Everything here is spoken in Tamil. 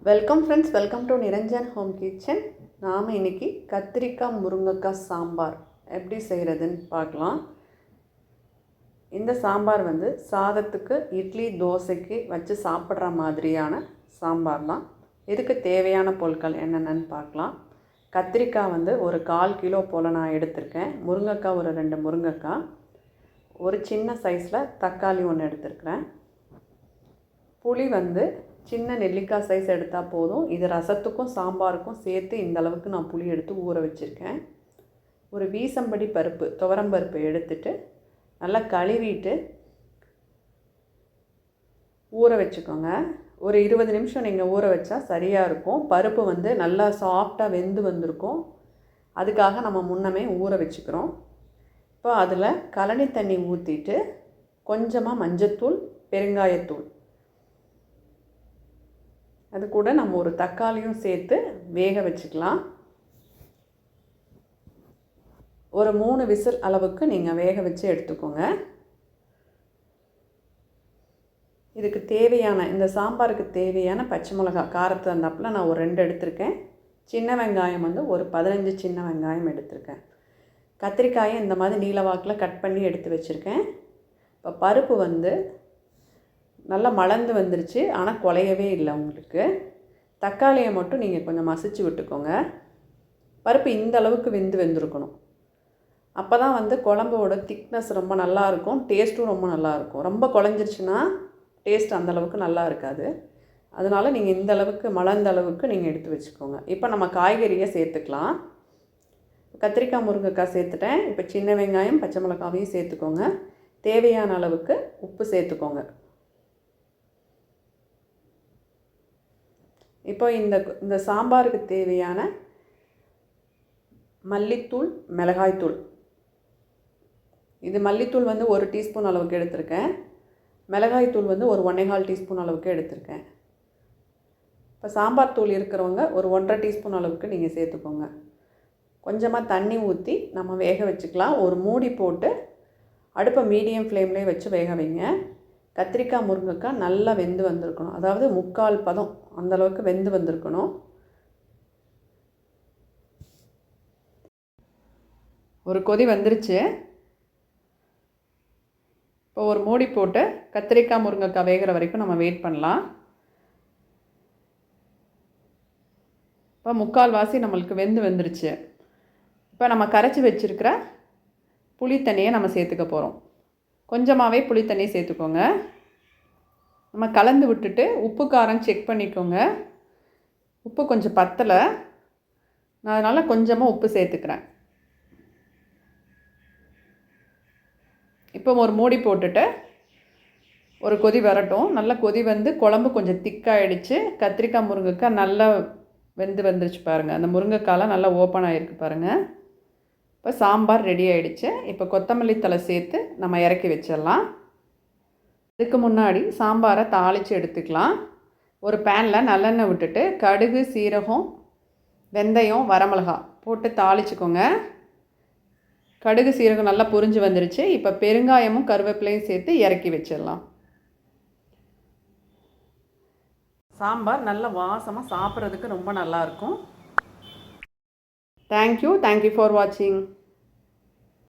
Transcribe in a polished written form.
Welcome friends, welcome to Niranjan home kitchen. நாம் இன்றைக்கி கத்திரிக்காய் முருங்கைக்காய் சாம்பார் எப்படி செய்கிறதுன்னு பார்க்கலாம். இந்த சாம்பார் சாதத்துக்கு, இட்லி, தோசைக்கு வச்சு சாப்பிட்ற மாதிரியான சாம்பார் தான். இதுக்கு தேவையான பொருட்கள் என்னென்னு பார்க்கலாம். கத்திரிக்காய் ஒரு 1/4 கிலோ போல் நான் எடுத்திருக்கேன். முருங்கைக்காய் ஒரு 2 முருங்கைக்காய், ஒரு சின்ன சைஸில் தக்காளி 1 எடுத்திருக்கிறேன். புளி சின்ன நெல்லிக்காய் சைஸ் எடுத்தால் போதும். இது ரசத்துக்கும் சாம்பாருக்கும் சேர்த்து இந்த அளவுக்கு நான் புளி எடுத்து ஊற வச்சுருக்கேன். ஒரு வீசம்படி பருப்பு, துவரம்பருப்பு எடுத்துட்டு நல்லா கழுவிட்டு ஊற வச்சுக்கோங்க. ஒரு 20 நிமிஷம் நீங்கள் ஊற வச்சா சரியாக இருக்கும். பருப்பு நல்லா சாஃப்டாக வெந்து வந்திருக்கும். அதுக்காக நம்ம முன்னமே ஊற வச்சுக்கிறோம். இப்போ அதில் கழனி தண்ணி ஊற்றிட்டு கொஞ்சமாக மஞ்சத்தூள், பெருங்காயத்தூள், அது கூட நம்ம ஒரு தக்காளியும் சேர்த்து வேக வச்சுக்கலாம். ஒரு 3 விசில் அளவுக்கு நீங்கள் வேக வச்சு எடுத்துக்கோங்க. இதுக்கு தேவையான, இந்த சாம்பாருக்கு தேவையான பச்சை மிளகாய் காரத்து அந்தாப்பில் நான் ஒரு 2 எடுத்திருக்கேன். சின்ன வெங்காயம் ஒரு 15 சின்ன வெங்காயம் எடுத்திருக்கேன். கத்திரிக்காயை இந்த மாதிரி நீளவாக்கில் கட் பண்ணி எடுத்து வச்சுருக்கேன். இப்போ பருப்பு நல்லா மலர்ந்து வந்துருச்சு, ஆனால் குலையவே இல்லை. உங்களுக்கு தக்காளியை மட்டும் நீங்கள் கொஞ்சம் மசிச்சு விட்டுக்கோங்க. பருப்பு இந்த அளவுக்கு வெந்திருக்கணும். அப்போ தான் குழம்போட திக்னஸ் ரொம்ப நல்லாயிருக்கும், டேஸ்ட்டும் ரொம்ப நல்லாயிருக்கும். ரொம்ப குழஞ்சிருச்சுன்னா டேஸ்ட் அந்தளவுக்கு நல்லா இருக்காது. அதனால் நீங்கள் இந்த அளவுக்கு மலர்ந்த அளவுக்கு நீங்கள் எடுத்து வச்சுக்கோங்க. இப்போ நம்ம காய்கறியை சேர்த்துக்கலாம். கத்திரிக்காய், முருங்கைக்காய் சேர்த்துட்டேன். இப்போ சின்ன வெங்காயம், பச்சை மிளகாவையும் சேர்த்துக்கோங்க. தேவையான அளவுக்கு உப்பு சேர்த்துக்கோங்க. இப்போ இந்த சாம்பாருக்கு தேவையான மல்லித்தூள், மிளகாய்த்தூள், இது மல்லித்தூள் 1 டீஸ்பூன் அளவுக்கு எடுத்திருக்கேன். மிளகாய்த்தூள் ஒரு 1.25 டீஸ்பூன் அளவுக்கு எடுத்திருக்கேன். இப்போ சாம்பார் தூள் இருக்கிறவங்க ஒரு 1.5 டீஸ்பூன் அளவுக்கு நீங்கள் சேர்த்துக்கோங்க. கொஞ்சமாக தண்ணி ஊற்றி நம்ம வேக வச்சுக்கலாம். ஒரு மூடி போட்டு அடுப்பை மீடியம் ஃப்ளேம்லேயே வச்சு வேக வைங்க. கத்திரிக்காய், முருங்கைக்காய் நல்லா வெந்து வந்திருக்கணும். அதாவது 3/4 பதம் அந்தளவுக்கு வெந்து வந்திருக்கணும். ஒரு கொதி வந்துருச்சு. இப்போ ஒரு மூடி போட்டு கத்திரிக்காய், முருங்கைக்காய் வேகிற வரைக்கும் நம்ம வெயிட் பண்ணலாம். இப்போ 3/4 வாசி நம்மளுக்கு வந்துருச்சு. இப்போ நம்ம கரைச்சி வச்சுருக்கிற புளி தண்ணியை நம்ம சேர்த்துக்க போகிறோம். கொஞ்சமாகவே புளி தண்ணி சேர்த்துக்கோங்க. நம்ம கலந்து விட்டுட்டு உப்பு காரம் செக் பண்ணிக்கோங்க. உப்பு கொஞ்சம் பத்தலை, நான் அதனால் கொஞ்சமாக உப்பு சேர்த்துக்கிறேன். இப்போ ஒரு மூடி போட்டுட்டு ஒரு கொதி வரட்டும். நல்லா கொதி குழம்பு கொஞ்சம் திக்காகிடுச்சு. கத்திரிக்காய், முருங்கைக்காய் நல்லா வந்துருச்சு பாருங்கள். அந்த முருங்கைக்காயெலாம் நல்லா ஓப்பன் ஆகிருக்கு பாருங்கள். இப்போ சாம்பார் ரெடி ஆகிடுச்சு. இப்போ கொத்தமல்லி தழை சேர்த்து நம்ம இறக்கி வச்சிடலாம். இதுக்கு முன்னாடி சாம்பாரை தாளித்து எடுத்துக்கலாம். ஒரு பேனில் நல்லெண்ணெய் விட்டுட்டு கடுகு, சீரகம், வெந்தயம், வரமிளகாய் போட்டு தாளிச்சுக்கோங்க. கடுகு, சீரகம் நல்லா பொரிஞ்சு வந்துருச்சு. இப்போ பெருங்காயமும் கருவேப்பிலையும் சேர்த்து இறக்கி வச்சிடலாம். சாம்பார் நல்ல வாசமாக சாப்பிட்றதுக்கு ரொம்ப நல்லாயிருக்கும். தேங்க்யூ ஃபார் வாட்சிங்.